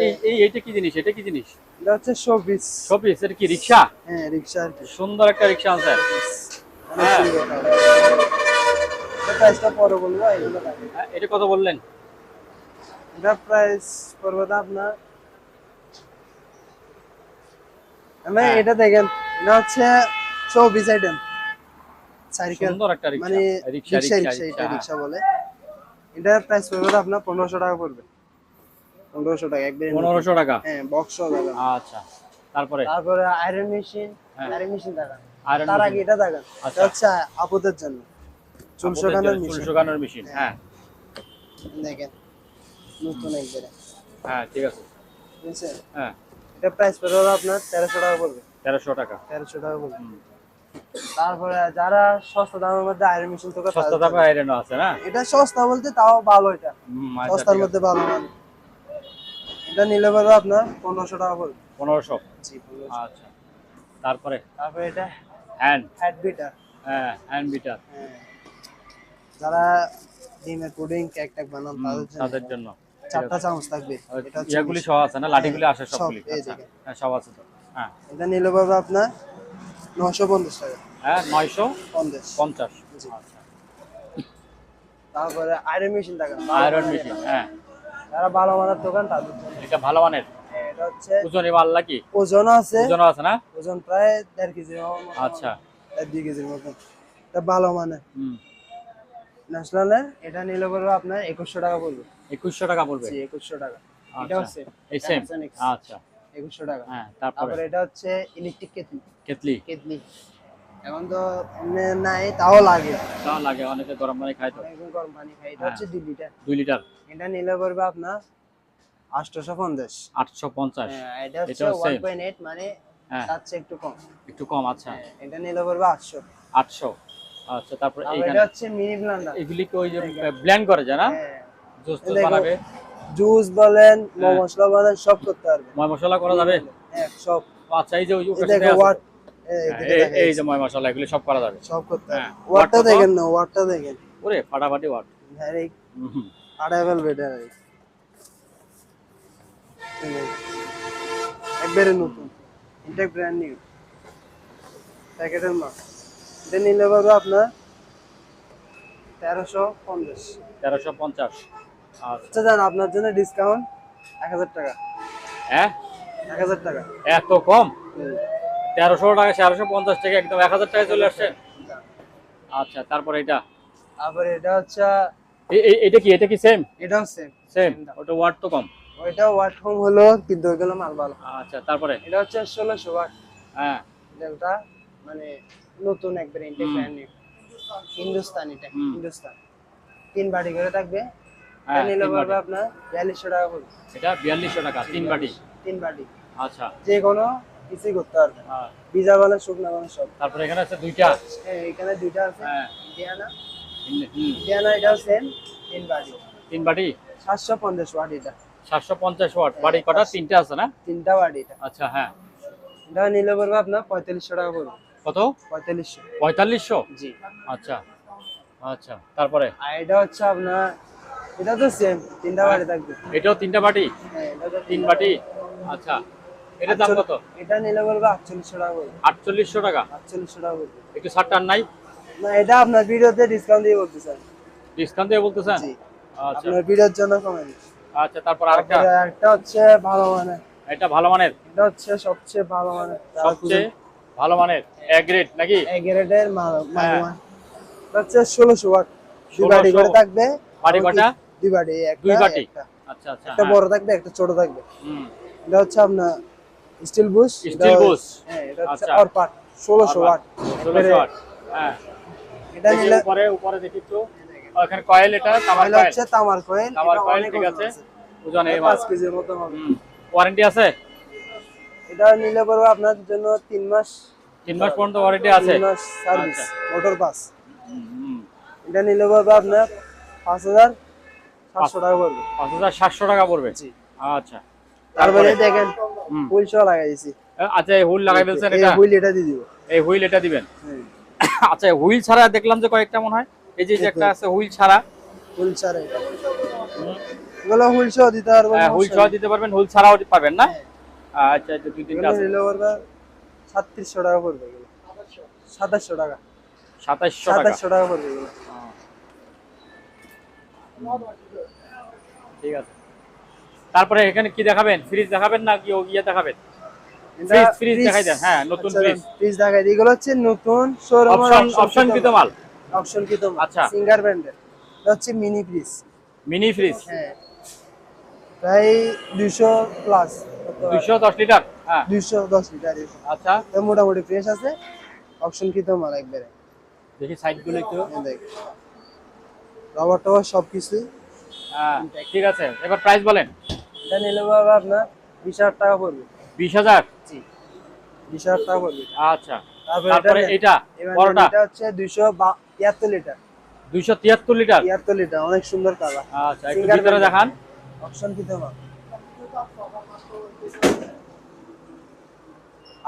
এইটা কি জিনিস, এটা কি জিনিস? এটা হচ্ছে শোপিস। শোপিস, এটা কি রিকশা? হ্যাঁ রিকশা আর কি। সুন্দর একটা রিকশা আনছেন। অনেক সুন্দর কালার। এটা প্রাইসটা পরে বলবো, এগুলো থাকে। হ্যাঁ, এটা কত বললেন? এটা প্রাইস পড়বে তো আপনার, আমি হ্যাঁ। এটা দেখেন, এটা হচ্ছে শোপিস আইটেম সাইকেল, সুন্দর একটা রিকশা। মানে রিকশা রিকশা রিকশা এটা রিকশা। রিকশা বলে। এটার প্রাইস পড়বে তো আপনার 1500 টাকা পড়বে। 1500 টাকা একবারে। 1500 টাকা। হ্যাঁ বক্স সহ দাদা। আচ্ছা তারপরে তারপরে আয়রন মেশিন, হ্যাঁ। আয়রন মেশিন দেখা। আয়রন তার আগে মেশিন। এটা দেখা, আচ্ছা। এটা হচ্ছে আপুদের জন্য চুল শুকানোর চুল মেশিন। শুকানোর মেশিন। হ্যাঁ দেখেন নতুন একবারে। হ্যাঁ ঠিক আছে। ঠিক আছে, হ্যাঁ এটা প্রাইস পড়বে আপনার 1300 টাকা পড়বে। 1300 টাকা। 1300 টাকা পড়বে। তারপরে যারা সস্তা দামের মধ্যে আয়রন মেশিন তো সস্তা দামে আয়রনও আছে না? এটা সস্তা বলতে তাও ভালো, এটা আচ্ছা সস্তার ঠিক আছে। মধ্যে ভালো মান। এটা নিলে পড়বে আপনার 1500 টাকা পড়বে। 1500। জি 1500। আচ্ছা, তারপরে তারপরে এটা হ্যান্ড, হ্যাড বিটার। হ্যাঁ হ্যান্ড বিটার, হ্যাঁ, যারা ডিমের পুডিং কেক টেক বানান তাদের জন্য। চারটা চামচ থাকবে। এটা হচ্ছে ইয়াগুলি সহ আছে না, লাঠিগুলি আসে সব সবগুলি? এই আচ্ছা, দেখেন। হ্যাঁ সব আছে তো। হ্যাঁ এটা নিলে পাবে আপনার 950 টাকা। হ্যাঁ 50। 950। জি। আচ্ছা, তারপরে আয়রন মেশিন দেখেন, আয়রন মেশিন, হ্যাঁ যারা ভালো মানের দোকান তাদের জন্য। এটা ভালো মানের। এটা হচ্ছে ওজনে মাল নাকি? ওজন আছে, ওজনও আছে না? ওজন প্রায় 1.5 কেজির মতো। আচ্ছা, 2 কেজির মতো। এটা ভালো মানের হুম, ন্যাশনালের। এটা নিলে পড়বে আপনার 2100 টাকা পড়বে। 2100 টাকা পড়বে। জি 2100 টাকা। এটা আচ্ছা, হচ্ছে এই সেম। আচ্ছা, 2100 টাকা। হ্যাঁ তারপরে তারপরে এটা হচ্ছে ইলেকট্রিক কেটলি। কেতলি, কেটলি এখন তো এমনি নাই, তাও লাগে। তাও লাগে, অনেকে গরম পানি খায় তো। অনেকজন গরম পানি খায়। এটা হ্যাঁ। হচ্ছে 2 লিটার। 2 লিটার এটা নিলে পড়বে আপনার 850। 850। হ্যাঁ, এটা হচ্ছে এটাও সেম। 1.8 মানে হ্যাঁ তার চেয়ে একটু কম। একটু কম। আচ্ছা, হ্যাঁ, এটা নিলে পড়বে 800। 800। আচ্ছা, তারপরে তারপর এইখানে এটা হচ্ছে মিনি ব্লেন্ডার। এগুলি কি ওই যে ব্লেন্ড করে যায় না, হ্যাঁ, জুস এই টুস দেখো, বানাবে? জুস বলেন, হ্যাঁ। মশলা বলেন, সব করতে পারবে। ময় মশলা করা যাবে? হ্যাঁ, সব। ও আচ্ছা, এই যে ওই এই ওখানে দেখো আছে ওয়াট, তো। এই হ্যাঁ, দিকে দেখা এই যাচ্ছে। যে ময় মশলা এগুলি সব করা যাবে। সব করতে হ্যাঁ, পারবে। ওয়াট ওয়াটটা কত? দেখেন না, ওয়াটটা দেখেন। ওরে ফাটাফাটি ওয়াট। হ্যাঁ, এই হুম, আড়াই বেটার একবারে নতুন, এটা ব্র্যান্ড নিউ প্যাকেটের মাল। এটা নিলে পাবে আপনার 1350। 1350। আচ্ছা, আচ্ছা জান, আপনার জন্য ডিসকাউন্ট 1000 টাকা। হ্যাঁ 1000 টাকা। এত কম? হুম। 1300 টাকা 1350 টাকা একদম 1000 টাকায় চলে আসছে। আচ্ছা, তারপরে এটা তারপরে এটা হচ্ছে, এটা কি সেম? এটাও সেম। সেম, ওটা ওয়াট তো কম। ওইটা ওয়াট হোম হলো, কিন্তু ওইগুলো মাল ভালো। আচ্ছা, তারপরে এটা হচ্ছে 1600 ওয়াট। হ্যাঁ এটা মানে নতুন একবারে ইনটেক হুম। Brand new Hindustan. এটা হুম। হিন্দুস্তান 3 বাটি করে থাকবে। এটা হ্যাঁ, নিলে 3 পড়বে বাটি। আপনার 4200 টাকা পড়বে। এটা 4200 টাকা 3 বাটি। 3 বাটি আচ্ছা, যে কোনো কিছুই করতে পারবে, হ্যাঁ, ভিজা বলেন, শুকনা বলেন, সব। তারপরে এখানে আছে দুইটা। এখানে দুইটা আছে। হ্যাঁ, ইন্ডিয়ানা, হুম, ইন্ডিয়ানা এটাও সেম 3 বাটি। 3 বাটি 750 ওয়াট এটা। 750 ওয়াট। বাড়ি কটা? 3টা আছে না? 3টা বাটি এটা। আচ্ছা, হ্যাঁ এটা নিলে পড়বে আপনার 4500 টাকা পড়বে। কত? 4500। 4500। জি। আচ্ছা, আচ্ছা, তারপরে আর এটা হচ্ছে আপনার, এটা তো সেম 3টা বাটি থাকবে। এটাও 3টা বাটি? হ্যাঁ, এটা তো 3 বাটি। আচ্ছা, এটার দাম কত? এটা নিলে পড়বে 4800 টাকা পড়বে। 4800 টাকা। 4800 টাকা পড়বে। একটু ছাড় টার নাই? না, এটা আপনার ভিডিওতে ডিসকাউন্ট দিয়ে বলতেছেন। ডিসকাউন্ট দিয়ে বলতেছেন? জি, আচ্ছা, আপনার ভিডিওর জন্য কমে দিচ্ছি। আচ্ছা, তারপর আরেকটা। তারপরে একটা হচ্ছে ভালো মানের। এটা ভালো মানের? এটা হচ্ছে সবচেয়ে ভালো মানের, সবচেয়ে ভালো মানের এ গ্রেড নাকি? এ গ্রেডের মাল। হ্যাঁ। এটা হচ্ছে 1600 ওয়াট। 2 বাটি 1600 করে থাকবে। বাটি কটা? 2 বাটি, একটা 2 বাটি। একটা। আচ্ছা, আচ্ছা, একটা হ্যাঁ। বড় থাকবে, একটা ছোট থাকবে। হুম, এটা হচ্ছে আপনার স্টিল বুশ। Still Bush. হ্যাঁ, এটা হচ্ছে আচ্ছা। অরপাট 1600 ওয়াট। 1600 ওয়াট। হ্যাঁ, এটা দেখি নিলে উপরে দেখি তো। ওখানে কয়েল, এটা তামার কয়েল কয়েল। হচ্ছে তামার কয়েল। তামার এটা কয়েল, অনেক ঠিক ওজন আছে। আছে। ওজন এই 5 কেজির মতো হবে। ওয়ারেন্টি আছে? এটা নিলে পড়বে আপনার জন্য 3 মাস। 3 মাস পর্যন্ত ওয়ারেন্টি আছে? 3 মাস সার্ভিস, আচ্ছা। মোটর পাস। হুম, হুম। এটা নিলে পড়বে আপনার 5700 টাকা পড়বে। 5700 টাকা পড়বে। জি। আচ্ছা, তারপরে দেখেন হুম। হুইল সহ লাগাই দিয়েছি। আচ্ছা, এই হুইল লাগাই ফেলছেন? এই এটা হুইল এটা দিয়ে দিব। এই হুইল এটা দিবেন? হ্যাঁ, আচ্ছা, হুইল ছাড়া দেখলাম যে কয়েকটা মনে হয়, এই যে একটা আছে হুইল ছাড়া। হুইল ছাড়া এটা। এগুলো হুইল সহ দিতে পারবো। হুইল সহ দিতে পারবেন, হুইল ছাড়াও পাবেন না? আচ্ছা, এই যে দুই তিনটা এগুলো আছে। নিলে পড়বে 3700 টাকা পড়বে এগুলো। 2700 টাকা। 2700 টাকা। 2700 টাকা পড়বে এগুলো। ঠিক আছে, তারপরে এখানে কি দেখাবেন? ফ্রিজ দেখাবেন না কি ইয়ে দেখাবেন? ফ্রিজ দেখাই দেন। হ্যাঁ, নতুন ফ্রিজ। ফ্রিজ দেখাই দিই। এগুলো হচ্ছে নতুন শোরুম অপশন কৃত মাল। অপশন কি তোমার? আচ্ছা। সিঙ্গার ব্র্যান্ডের। এটা হচ্ছে মিনি ফ্রিজ। Mini fridge. হ্যাঁ, প্রায় 200 প্লাস। 210 লিটার। হ্যাঁ, 210 লিটার। আচ্ছা, তো মোটামুটি ফ্রেশ আছে। অপশন কি তোমার একবারে। দেখি সাইডগুলো একটু। দেখ, রবার টবার সবকিছু। হ্যাঁ, ঠিক আছে, এবার প্রাইস বলেন। এটা নিলে বাবা আপনার 20000 টাকা পড়বে। 20000? জি, 20000 টাকা পড়বে। আচ্ছা, তারপরে এটা বড়টা? এটা হচ্ছে 273 লিটার। 273 লিটার। 73 লিটার, অনেক সুন্দর কালার। আচ্ছা, একটু ভিতরে দেখান। অপশন কি তোমার?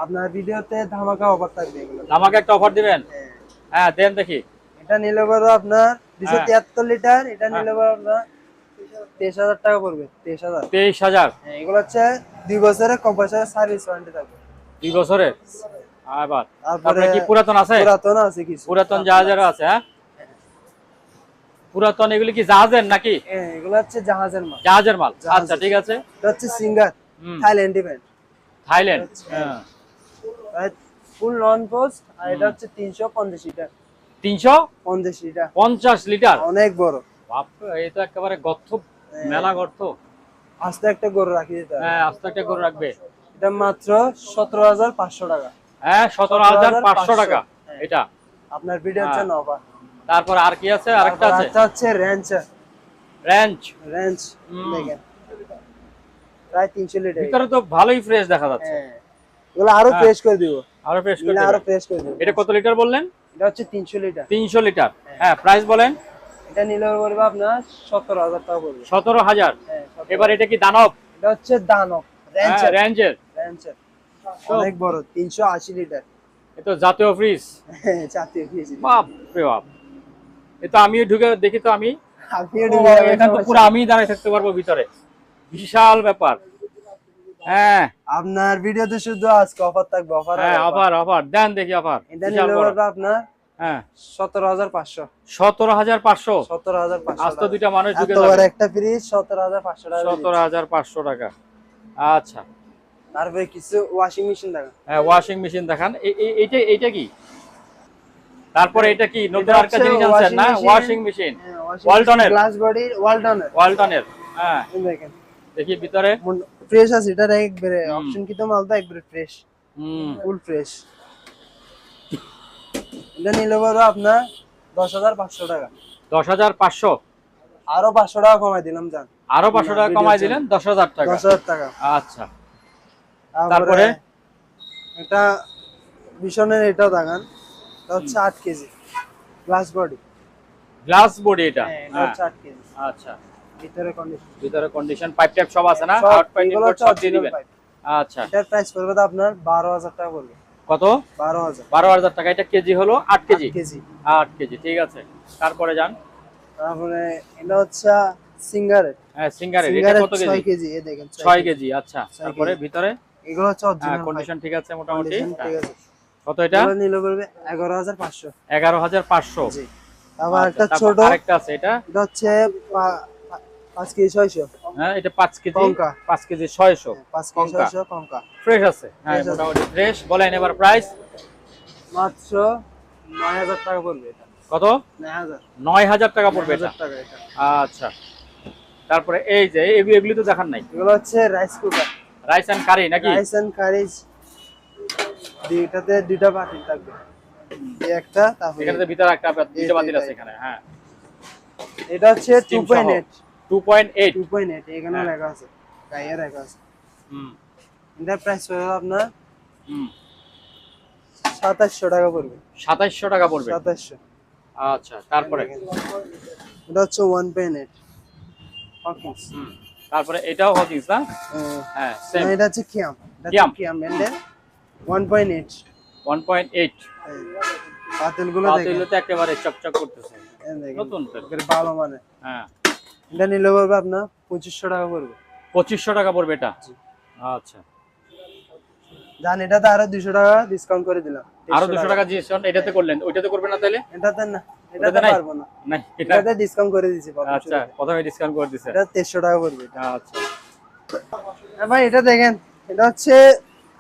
আপনার ভিডিওতে ধামাকা অফার থাকবে এগুলো। আমাকে একটা অফার দিবেন? হ্যাঁ। হ্যাঁ দেন দেখি। এটা নিলে পরে আপনার 273 লিটার, এটা নিলে পরে আপনার 23,000 টাকা পড়বে। 23,000। 23,000। হ্যাঁ, এগুলো হচ্ছে 2 বছরের কম্পালসারি সার্ভিস ওয়ারেন্টি থাকবে। 2 বছরের। আবার তারপরে তারপরে কি পুরাতন আছে? পুরাতন আছে কিছু। পুরাতন জাহাজের আছে? হ্যাঁ, পুরাতন এগুলি কি জাহাজের নাকি? হ্যাঁ, এগুলো হচ্ছে জাহাজের মাল। জাহাজের মাল। জাহাজের। আচ্ছা ঠিক আছে। এটা হচ্ছে সিঙ্গার, হুম। Thailand event. থাইল্যান্ড। হ্যাঁ। হ্যাঁ। ফুল নন পোস্ট, আর এটা হচ্ছে 350 লিটার। 350 লিটার। লিটার। অনেক বড়। বাপরে, এই তো একেবারে গর্ত, হ্যাঁ। মেলা গর্ত। আস্তে একটা গরু রাখি দিতে হবে। হ্যাঁ, আস্তে একটা করে রাখবে। এটা মাত্র 17,500 টাকা। হ্যাঁ, 17,500 টাকা হ্যাঁ। এটা। আপনার ভিডিওর হ্যাঁ। জন্য অফার। তারপর আর কি আছে? আরেকটা আছে একটা হচ্ছে রেঞ্চার। রেঞ্জ। রেঞ্জ হুম। দেখেন, প্রায় 300 লিটার। ভিতরে তো ভালোই ফ্রেশ দেখা যাচ্ছে। হ্যাঁ, এগুলো আরো হ্যাঁ। ফ্রেশ করে দিব। আরো ফ্রেশ করে আরো দেবেন। ফ্রেশ করে দিব। এটা কত লিটার বললেন? এটা হচ্ছে 300 লিটার। 300 লিটার। হ্যাঁ, প্রাইস বলেন। এটা নিলে পড়বে আপনার 17,000 টাকা পড়বে। 17,000। হ্যাঁ, 17,000 এবার এটা কি দানব? এটা হচ্ছে দানব হ্যাঁ, রেঞ্চার। রেঞ্জের। রেঞ্চার অনেক বড়, 380 লিটার। এ তো জাতীয় ফ্রিজ। হ্যাঁ, জাতীয় ফ্রিজ। বাপ রে বাপ। এ তো আমি ঢুকে দেখি তো আমি। আপনিও ও, ঢুকে যাবেন এখানে তো সমস্যা পুরো আমি দাঁড়িয়ে থাকতে পারবো ভিতরে। বিশাল ব্যাপার। হ্যাঁ আপনার ভিডিওতে শুধু আজকে অফার থাকবে, অফার। হ্যাঁ, অফার অফার দেন দেখি অফার। এটা বিশাল নিলে বড়। পড়বে আপনার হ্যাঁ, 17,500। 17,500। 17,500 আজ তো দুইটা মানুষ ঢুকে এত বড় যাবে। একটা ফ্রিজ 17,500 টাকা। 17,500 টাকা। আচ্ছা। তারপরে কিছু ওয়াশিং মেশিন দেখা। হ্যাঁ, ওয়াশিং মেশিন দেখান। এইটা এইটা কি? তারপরে এটা কি নতুন এটা আরেকটা হচ্ছে জিনিস আনছেন না? washing washing machine. হ্যাঁ, washing ওয়ালটনের। machine, গ্লাস বডি ওয়ালটনের। ওয়ালটনের। হ্যাঁ, দেখেন দেখি ভিতরে। ফ্রেশ আছে, এটা একবারে হুম। অপশন কি তো মালটা একবারে ফ্রেশ, হুম। Full fresh. এটা নিলে পড়বে আপনার 10,500 টাকা। 10,500। আরো 500 টাকা কমাই দিলাম জান। আরো 500 টাকা কমাই দিলেন, 10,000 টাকা। 10,000 টাকা। আচ্ছা। তারপরে তারপরে? এটা বিশনের এটাও দেখান। এটা হচ্ছে 8 KG glass body. Glass body এটা। হ্যাঁ, এটা হ্যাঁ, হচ্ছে 8 কেজি। আচ্ছা। ভিতরে কন্ডিশন ভিতরে কন্ডিশন পাইপ টাইপ সব আছে না? সব, আউট পাইপ এগুলো ইনপুট সব দিয়ে দিবেন। পাইপ। আচ্ছা। এটার প্রাইস পড়বে তো আপনার 12,000 টাকা পড়বে। কত? 12,000 12,000 টাকা। এটা কেজি হলো 8 কেজি। কেজি। 8 কেজি, ঠিক আছে। তারপরে যান। তারপরে এটা হচ্ছে সিঙ্গারের। হ্যাঁ, সিঙ্গারের। এটা সিঙ্গারের কত 6 কেজি? কেজি, এই দেখেন 6 কেজি। আচ্ছা। 6 তারপরে কেজি। ভিতরে? এগুলো হচ্ছে হ্যাঁ, অরিজিনাল কন্ডিশন ঠিক আছে মোটামুটি। কন্ডিশন ঠিক আছে। কত এটা? এগুলো নিলে পড়বে 11,500। 11,500। জি। তারপর আচ্ছা, একটা তারপর ছোট, আরেকটা আছে এটা। এটা হচ্ছে 5 কেজি 600। হ্যাঁ, এটা 5 কেজি। কঙ্কা। 5 কেজি 600। 5 কেজি কঙ্কা। 600 কঙ্কা। ফ্রেশ আছে। হ্যাঁ, Fresh আছে। মোটামুটি ফ্রেশ। বলেন এবার প্রাইস। মাত্র 9,000 টাকা পড়বে এটা। কত? 9,000। 9,000 টাকা পড়বে এটা। 9,000 টাকা এটা। আচ্ছা। তারপরে এই যে এগুলি তো দেখান নাই। এগুলো হচ্ছে rice cooker. Rice and curry নাকি? রাইস এন্ড কারিজ দুইটাতে দুইটা পাতিল থাকবে। এই একটা, তারপরে এখানে তো ভিতরে একটা দুইটা এই বাতিল আছে দুইটাই। এখানে। হ্যাঁ, এটা হচ্ছে Steam 2.8। 2.8। 2.8 এখানে হ্যাঁ। লেখা আছে, গায়ে লেখা আছে। হুম। এটার প্রাইস পড়বে আপনার হুম। 2,700 টাকা পড়বে। 2,700 টাকা পড়বে। 2,700। আচ্ছা। তারপরে? এটা হচ্ছে 1.8 হকিংস। হুম। তারপরে এটাও হকিংস না? হ্যাঁ, সেম। এটা হচ্ছে কিয়াম। এটা কিয়াম। হচ্ছে কিয়াম ব্র্যান্ডের 1.8। 1.8। পাতিলগুলো দেখেন, পাতিলতে একেবারে চকচক করতেছে। এই দেখেন, নতুন তো। একেবারে ভালো মানে। হ্যাঁ। এটা নিলে পড়বে আপনার 2,500 টাকা পড়বে। 2,500 টাকা পড়বে এটা। আচ্ছা। জান, এটাতে আরো 200 টাকা ডিসকাউন্ট করে দিলাম। আরো 200 টাকা ডিসকাউন্ট এটাতে করলেন, ওইটাতে করবেন না তাইলে? এটাতে না, ওটাতে এটাতে নাই? পারবো না। নাই, এটা। এটাতে ডিসকাউন্ট করে দিয়েছি আচ্ছা, প্রথমে ডিসকাউন্ট করে দিছে। এটা 2300 টাকা পড়বে এটা। আচ্ছা। হ্যাঁ ভাই, এটা দেখেন, এটা হচ্ছে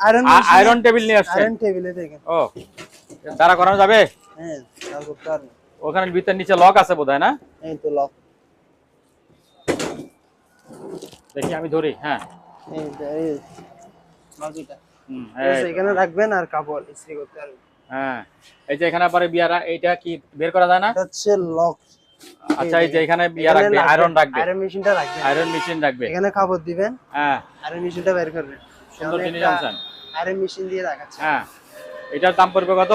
আয়রন আয়রন টেবিল নিয়ে আসছেন? আয়রন টেবিলে দেখেন। ও, দাঁড়া করানো যাবে? হ্যাঁ, তার করতে পারবেন। ওখানে ভিতর নিচে লক আছে বোধহয় না? এই তো লক। দেখি আমি ধরি। হ্যাঁ। এই যে এই লকটা। হুম। এখানে রাখবেন আর কাপড় ইস্ত্রি করতে পারবেন। হ্যাঁ, এই যে এখানে আবার বিয়ারা, এটা কি বের করা যায় না? এটা হচ্ছে লক। আচ্ছা, এই যে এখানে বিয়া রাখবে, আয়রন রাখবে, আয়রন মেশিনটা রাখবেন। আয়রন মেশিন রাখবে। এখানে কাপড় দিবেন, হ্যাঁ, আয়রন মেশিনটা বের করবেন। সুন্দর জিনিস আনছেন। আয়রন মেশিন দিয়ে রাখাচ্ছে। হ্যাঁ, এটার দাম পড়বে কত?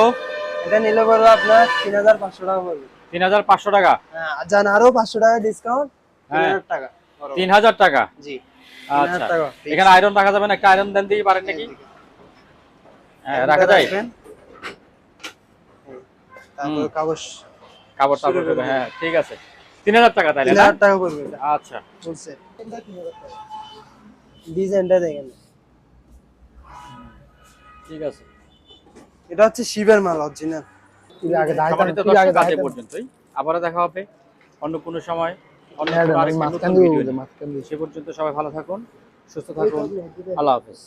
এটা নিলে পড়বে আপনার 3,500 টাকা পড়বে। 3,500 টাকা। হ্যাঁ, জান আরো 500 টাকা ডিসকাউন্ট, হ্যাঁ। 3,000 টাকা। 3,000 টাকা। জি। আচ্ছা, এখানে আয়রন রাখা যাবে না? একটা আয়রন দেন দিই পারেন নাকি? হ্যাঁ, রাখা যায়। রাখবেন। তারপর কাগজ কাপড় শুরু টাপড় করে করে, হ্যাঁ ঠিক আছে। 3000 টাকা তাইলে না? 3000 টাকা পড়বে এটা। আচ্ছা বলছে ডিজাইনটা দেখেন, ঠিক আছে। এটা হচ্ছে শিবের মাল অরিজিনাল। সম্মানিত দর্শক, আজ এ পর্যন্তই। আবারও দেখা হবে অন্য কোনো সময়, অন্য কোনো আরেকটি নতুন ভিডিও নিয়ে। সে পর্যন্ত সবাই ভালো থাকুন, সুস্থ থাকুন। আল্লাহ হাফেজ।